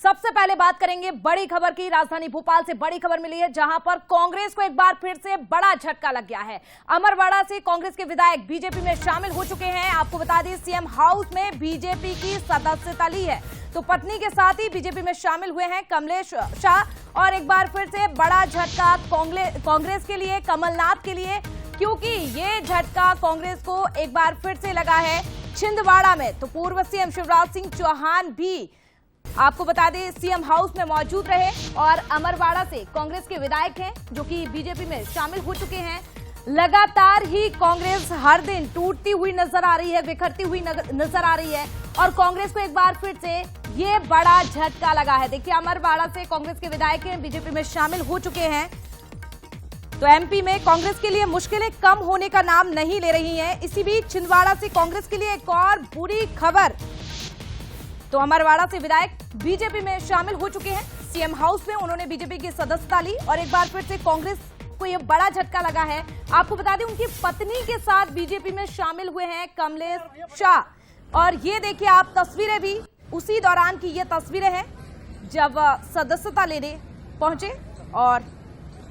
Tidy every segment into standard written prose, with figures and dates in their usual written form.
सबसे पहले बात करेंगे बड़ी खबर की। राजधानी भोपाल से बड़ी खबर मिली है, जहां पर कांग्रेस को एक बार फिर से बड़ा झटका लग गया है। अमरवाड़ा से कांग्रेस के विधायक बीजेपी में शामिल हो चुके हैं। आपको बता दें, सीएम हाउस में बीजेपी की सदस्यता ली है, तो पत्नी के साथ ही बीजेपी में शामिल हुए हैं कमलेश शाह। और एक बार फिर से बड़ा झटका कांग्रेस के लिए, कमलनाथ के लिए, क्योंकि ये झटका कांग्रेस को एक बार फिर से लगा है छिंदवाड़ा में। तो पूर्व सीएम शिवराज सिंह चौहान भी आपको बता दें सीएम हाउस में मौजूद रहे और अमरवाड़ा से कांग्रेस के विधायक हैं जो कि बीजेपी में शामिल हो चुके हैं। लगातार ही कांग्रेस हर दिन टूटती हुई नजर आ रही है, बिखरती हुई नजर आ रही है और कांग्रेस को एक बार फिर से ये बड़ा झटका लगा है। देखिए, अमरवाड़ा से कांग्रेस के विधायक हैं, बीजेपी में शामिल हो चुके हैं। तो एमपी में कांग्रेस के लिए मुश्किलें कम होने का नाम नहीं ले रही हैं। इसी बीच छिंदवाड़ा से कांग्रेस के लिए एक और बुरी खबर। तो अमरवाड़ा से विधायक बीजेपी में शामिल हो चुके हैं। सीएम हाउस में उन्होंने बीजेपी की सदस्यता ली और एक बार फिर से कांग्रेस को यह बड़ा झटका लगा है। आपको बता दें, उनकी पत्नी के साथ बीजेपी में शामिल हुए हैं कमलेश शाह। और ये देखिए आप तस्वीरें भी उसी दौरान की ये तस्वीरें हैं जब सदस्यता लेने पहुंचे और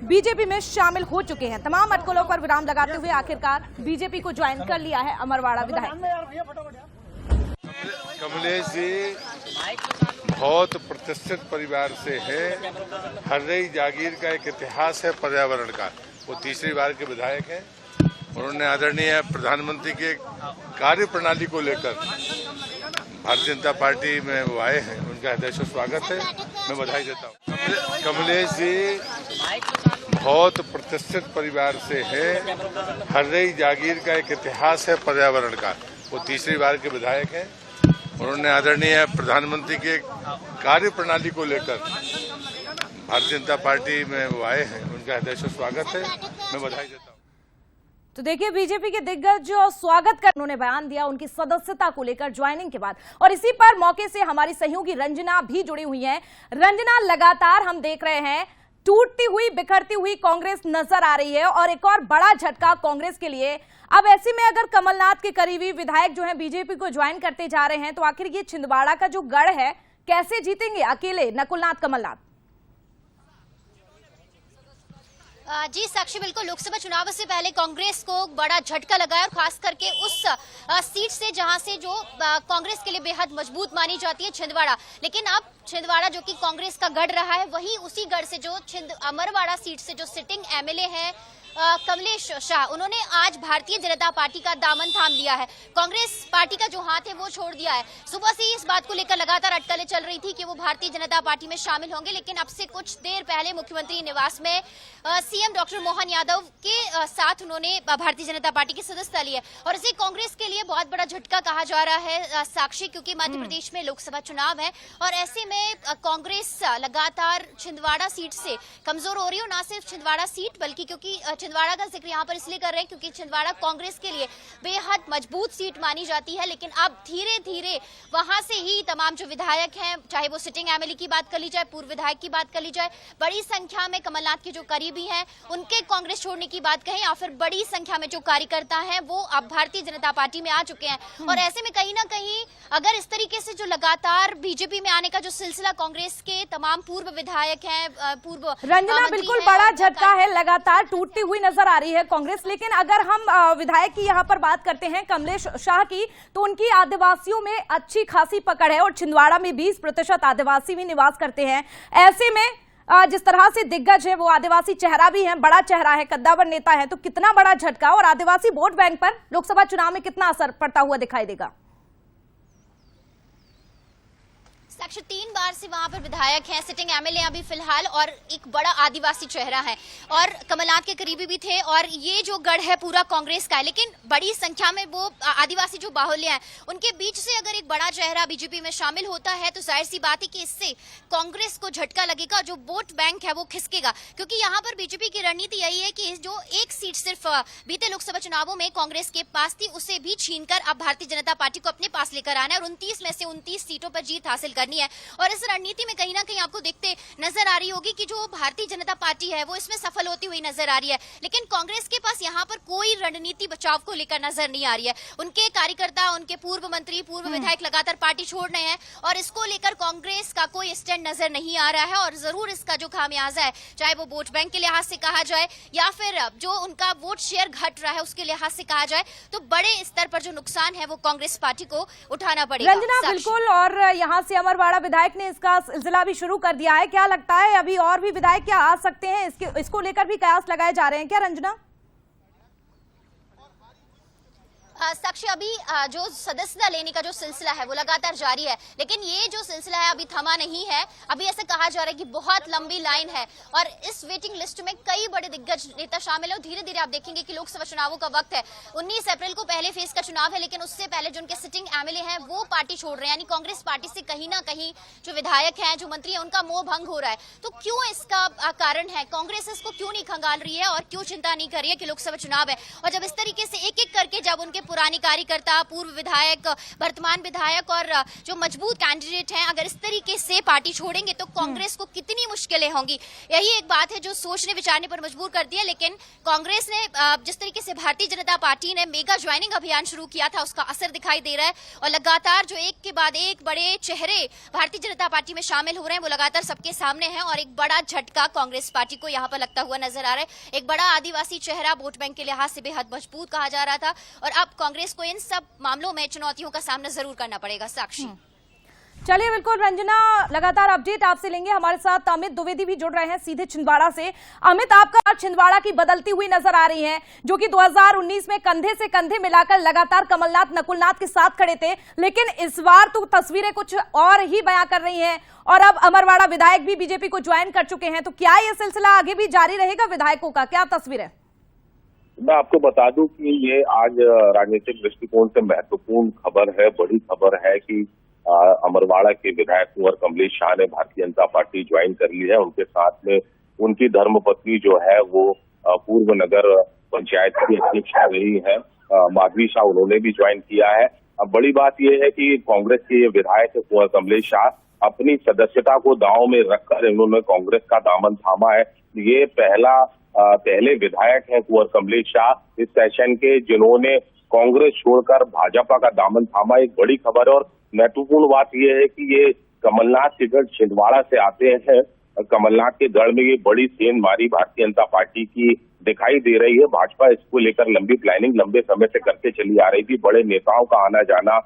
बीजेपी में शामिल हो चुके हैं। तमाम अटकलों पर विराम लगाते हुए आखिरकार बीजेपी को ज्वाइन कर लिया है अमरवाड़ा विधायक। कमलेश जी बहुत प्रतिष्ठित परिवार से है। हर्रई जागीर का एक इतिहास है पर्यावरण का। वो तीसरी बार के विधायक हैं। उन्होंने आदरणीय प्रधानमंत्री के कार्य प्रणाली को लेकर भारतीय जनता पार्टी में वो आए हैं। उनका हृदय से स्वागत है, मैं बधाई देता हूँ। कमलेश जी बहुत प्रतिष्ठित परिवार से है। हर्रई जागीर का एक इतिहास है पर्यावरण का। वो तीसरी बार के विधायक हैं। उन्होंने आदरणीय प्रधानमंत्री के कार्य प्रणाली को लेकर भारतीय जनता पार्टी में वो आए हैं। उनका हृदय से स्वागत है, मैं बधाई देता हूँ। तो देखिए, बीजेपी के दिग्गज जो स्वागत कर उन्होंने बयान दिया उनकी सदस्यता को लेकर ज्वाइनिंग के बाद। और इसी पर मौके से हमारी सहयोगी रंजना भी जुड़ी हुई हैं। रंजना, लगातार हम देख रहे हैं टूटती हुई बिखरती हुई कांग्रेस नजर आ रही है और एक और बड़ा झटका कांग्रेस के लिए। अब ऐसे में अगर कमलनाथ के करीबी विधायक जो हैं बीजेपी को ज्वाइन करते जा रहे हैं, तो आखिर ये छिंदवाड़ा का जो गढ़ है कैसे जीतेंगे अकेले नकुलनाथ कमलनाथ? जी साक्षी, बिल्कुल लोकसभा चुनाव से पहले कांग्रेस को बड़ा झटका लगा है और खास करके उस सीट से जहां से जो कांग्रेस के लिए बेहद मजबूत मानी जाती है, छिंदवाड़ा। लेकिन अब छिंदवाड़ा जो कि कांग्रेस का गढ़ रहा है, वही उसी गढ़ से जो अमरवाड़ा सीट से जो सिटिंग एमएलए हैं कमलेश शाह, उन्होंने आज भारतीय जनता पार्टी का दामन थाम लिया है। कांग्रेस पार्टी का जो हाथ है वो छोड़ दिया है। सुबह से ही इस बात को लेकर लगातार अटकलें चल रही थी कि वो भारतीय जनता पार्टी में शामिल होंगे, लेकिन अब से कुछ देर पहले मुख्यमंत्री निवास में सीएम डॉक्टर मोहन यादव के साथ उन्होंने भारतीय जनता पार्टी की सदस्यता ली है। और इसे कांग्रेस के लिए बहुत बड़ा झटका कहा जा रहा है साक्षी, क्योंकि मध्य प्रदेश में लोकसभा चुनाव है और ऐसे में कांग्रेस लगातार छिंदवाड़ा सीट से कमजोर हो रही है। न सिर्फ छिंदवाड़ा सीट, बल्कि क्योंकि छिंदवाड़ा का जिक्र यहाँ पर इसलिए कर रहे हैं क्योंकि छिंदवाड़ा कांग्रेस के लिए बेहद मजबूत सीट मानी जाती है। लेकिन अब धीरे धीरे वहां से ही तमाम जो विधायक हैं, चाहे वो सिटिंग एमएलए की बात कर ली जाए, पूर्व विधायक की बात कर ली जाए, बड़ी संख्या में कमलनाथ के जो करीबी हैं उनके कांग्रेस छोड़ने की बात कहें, या फिर बड़ी संख्या में जो कार्यकर्ता हैं वो अब भारतीय जनता पार्टी में आ चुके हैं। और ऐसे में कहीं ना कहीं अगर इस तरीके से जो लगातार बीजेपी में आने का जो सिलसिला कांग्रेस के तमाम पूर्व विधायक हैं, पूर्व रंजना, बिल्कुल बड़ा झटका है, लगातार टूटती हुई नजर आ रही है कांग्रेस। लेकिन अगर हम विधायक की यहाँ पर बात करते हैं कमलेश शाह की, तो उनकी आदिवासियों में अच्छी खासी पकड़ है और छिंदवाड़ा में 20% आदिवासी भी निवास करते हैं। ऐसे में जिस तरह से दिग्गज है वो आदिवासी चेहरा भी है, बड़ा चेहरा है, कद्दावर नेता है, तो कितना बड़ा झटका और आदिवासी वोट बैंक पर लोकसभा चुनाव में कितना असर पड़ता हुआ दिखाई देगा? साक्षी, 3 बार से वहां पर विधायक हैं, सिटिंग एमएलए अभी फिलहाल, और एक बड़ा आदिवासी चेहरा है और कमलनाथ के करीबी भी थे। और ये जो गढ़ है पूरा कांग्रेस का है, लेकिन बड़ी संख्या में वो आदिवासी जो बाहुल्य हैं उनके बीच से अगर एक बड़ा चेहरा बीजेपी में शामिल होता है तो जाहिर सी बात है कि इससे कांग्रेस को झटका लगेगा, जो वोट बैंक है वो खिसकेगा। क्योंकि यहाँ पर बीजेपी की रणनीति यही है कि जो एक सीट सिर्फ बीते लोकसभा चुनावों में कांग्रेस के पास थी, उसे भी छीनकर अब भारतीय जनता पार्टी को अपने पास लेकर आना है और 29 में से 29 सीटों पर जीत हासिल करनी करनी है। और इस रणनीति में कहीं ना कहीं आपको देखते नजर आ रही होगी कि जो भारतीय जनता पार्टी है वो इसमें सफल होती हुई नजर आ रही है, लेकिन कांग्रेस के पास यहाँ पर कोई रणनीति बचाव को लेकर नजर नहीं आ रही है। उनके कार्यकर्ता, उनके पूर्व मंत्री, पूर्व विधायक लगातार पार्टी छोड़ रहे हैं और इसको लेकर कांग्रेस का कोई स्टैंड नजर नहीं आ रहा है। और जरूर इसका जो खामियाजा है, चाहे वो वोट बैंक के लिहाज से कहा जाए या फिर जो उनका वोट शेयर घट रहा है उसके लिहाज से कहा जाए, तो बड़े स्तर पर जो नुकसान है वो कांग्रेस पार्टी को उठाना पड़ेगा। रंजना, बिल्कुल, और यहाँ से अमरवाड़ा विधायक ने इसका सिलसिला भी शुरू कर दिया है। क्या लगता है अभी और भी विधायक क्या आ सकते हैं? इसको लेकर भी कयास लगाए जा रहे हैं क्या रंजना? साक्षी, अभी जो सदस्यता लेने का जो सिलसिला है वो लगातार जारी है, लेकिन ये जो सिलसिला है अभी थमा नहीं है। अभी ऐसा कहा जा रहा है कि बहुत लंबी लाइन है और इस वेटिंग लिस्ट में कई बड़े दिग्गज नेता शामिल है। धीरे धीरे आप देखेंगे कि लोकसभा चुनावों का वक्त है। 19 अप्रैल को पहले फेज का चुनाव है, लेकिन उससे पहले जो उनके सिटिंग एमएलए हैं वो पार्टी छोड़ रहे हैं, यानी कांग्रेस पार्टी से कहीं ना कहीं जो विधायक हैं, जो मंत्री हैं, उनका मोह भंग हो रहा है। तो क्यों इसका कारण है? कांग्रेस इसको क्यों नहीं खंगाल रही है और क्यों चिंता नहीं कर रही है कि लोकसभा चुनाव है? और जब इस तरीके से एक एक करके जब उनके पुराने कार्यकर्ता, पूर्व विधायक, वर्तमान विधायक और जो मजबूत कैंडिडेट हैं, अगर इस तरीके से पार्टी छोड़ेंगे तो कांग्रेस को कितनी मुश्किलें होंगी, यही एक बात है जो सोचने विचारने पर मजबूर कर दिया। लेकिन कांग्रेस ने जिस तरीके से भारतीय जनता पार्टी ने मेगा ज्वाइनिंग अभियान शुरू किया था उसका असर दिखाई दे रहा है और लगातार जो एक के बाद एक बड़े चेहरे भारतीय जनता पार्टी में शामिल हो रहे हैं वो लगातार सबके सामने हैं और एक बड़ा झटका कांग्रेस पार्टी को यहाँ पर लगता हुआ नजर आ रहा है। एक बड़ा आदिवासी चेहरा वोट बैंक के लिहाज से बेहद मजबूत कहा जा रहा था और अब कांग्रेस को इन सब मामलों में चुनौतियों का सामना जरूर करना पड़ेगा। साक्षी, चलिए, बिल्कुल रंजना, लगातार अपडेट आपसे लेंगे। हमारे साथ अमित द्विवेदी भी जुड़ रहे हैं सीधे छिंदवाड़ा से। अमित, आपका छिंदवाड़ा की बदलती हुई नजर आ रही है, जो कि 2019 में कंधे से कंधे मिलाकर लगातार कमलनाथ, नकुलनाथ के साथ खड़े थे, लेकिन इस बार तो तस्वीरें कुछ और ही बयां कर रही हैं और अब अमरवाड़ा विधायक भी बीजेपी को ज्वाइन कर चुके हैं। तो क्या ये सिलसिला आगे भी जारी रहेगा विधायकों का? क्या तस्वीर है? मैं आपको बता दूं कि ये आज राजनीतिक दृष्टिकोण से महत्वपूर्ण खबर है, बड़ी खबर है कि अमरवाड़ा के विधायक कुंवर कमलेश शाह ने भारतीय जनता पार्टी ज्वाइन कर ली है। उनके साथ में उनकी धर्मपत्नी जो है वो पूर्व नगर पंचायत की अध्यक्ष रही है, माधवी शाह, उन्होंने भी ज्वाइन किया है। अब बड़ी बात यह है कि कांग्रेस के ये विधायक कुंवर कमलेश शाह अपनी सदस्यता को दांव में रखकर इन्होंने कांग्रेस का दामन थामा है। ये पहले विधायक हैं कुंवर कमलेश शाह इस सेशन के जिन्होंने कांग्रेस छोड़कर भाजपा का दामन थामा। एक बड़ी खबर है और महत्वपूर्ण बात यह है कि ये कमलनाथ के गढ़ छिंदवाड़ा से आते हैं। कमलनाथ के गढ़ में ये बड़ी सेंधमारी भारतीय जनता पार्टी की दिखाई दे रही है। भाजपा इसको लेकर लंबी प्लानिंग लंबे समय से करते चली आ रही थी। बड़े नेताओं का आना जाना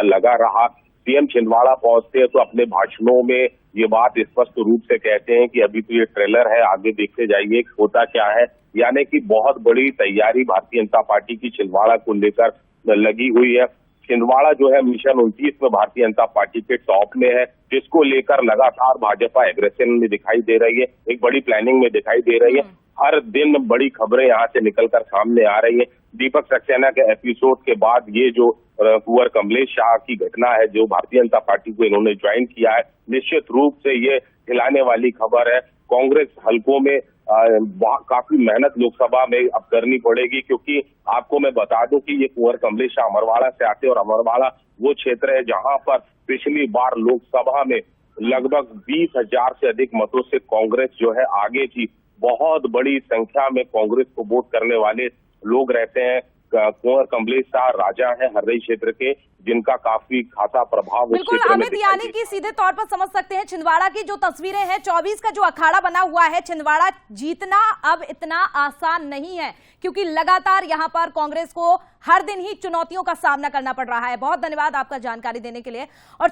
लगा रहा। सीएम छिंदवाड़ा पहुंचते हैं तो अपने भाषणों में ये बात स्पष्ट रूप से कहते हैं कि अभी तो ये ट्रेलर है, आगे देखते जाइए होता क्या है। यानी कि बहुत बड़ी तैयारी भारतीय जनता पार्टी की छिंदवाड़ा को लेकर लगी हुई है। छिंदवाड़ा जो है मिशन 29 में भारतीय जनता पार्टी के टॉप में है, जिसको लेकर लगातार भाजपा एग्रेशन में दिखाई दे रही है, एक बड़ी प्लानिंग में दिखाई दे रही है। हर दिन बड़ी खबरें यहाँ से निकलकर सामने आ रही है। दीपक सक्सेना के एपिसोड के बाद ये जो कुंवर कमलेश शाह की घटना है, जो भारतीय जनता पार्टी को इन्होंने ज्वाइन किया है, निश्चित रूप से ये हिलाने वाली खबर है। कांग्रेस हलकों में काफी मेहनत लोकसभा में अब करनी पड़ेगी, क्योंकि आपको मैं बता दूं कि ये कुंवर कमलेश शाह अमरवाड़ा से आते हैं और अमरवाड़ा वो क्षेत्र है जहां पर पिछली बार लोकसभा में लगभग 20,000 से अधिक मतों से कांग्रेस जो है आगे थी। बहुत बड़ी संख्या में कांग्रेस को वोट करने वाले लोग रहते हैं। कुंवर कमलेश शाह राजा है हर्रई क्षेत्र के, जिनका काफी खासा प्रभाव बिल्कुल अमित, यानी कि सीधे तौर पर समझ सकते हैं छिंदवाड़ा की जो तस्वीरें हैं, 24 का जो अखाड़ा बना हुआ है, छिंदवाड़ा जीतना अब इतना आसान नहीं है, क्योंकि लगातार यहां पर कांग्रेस को हर दिन ही चुनौतियों का सामना करना पड़ रहा है। बहुत धन्यवाद आपका जानकारी देने के लिए। और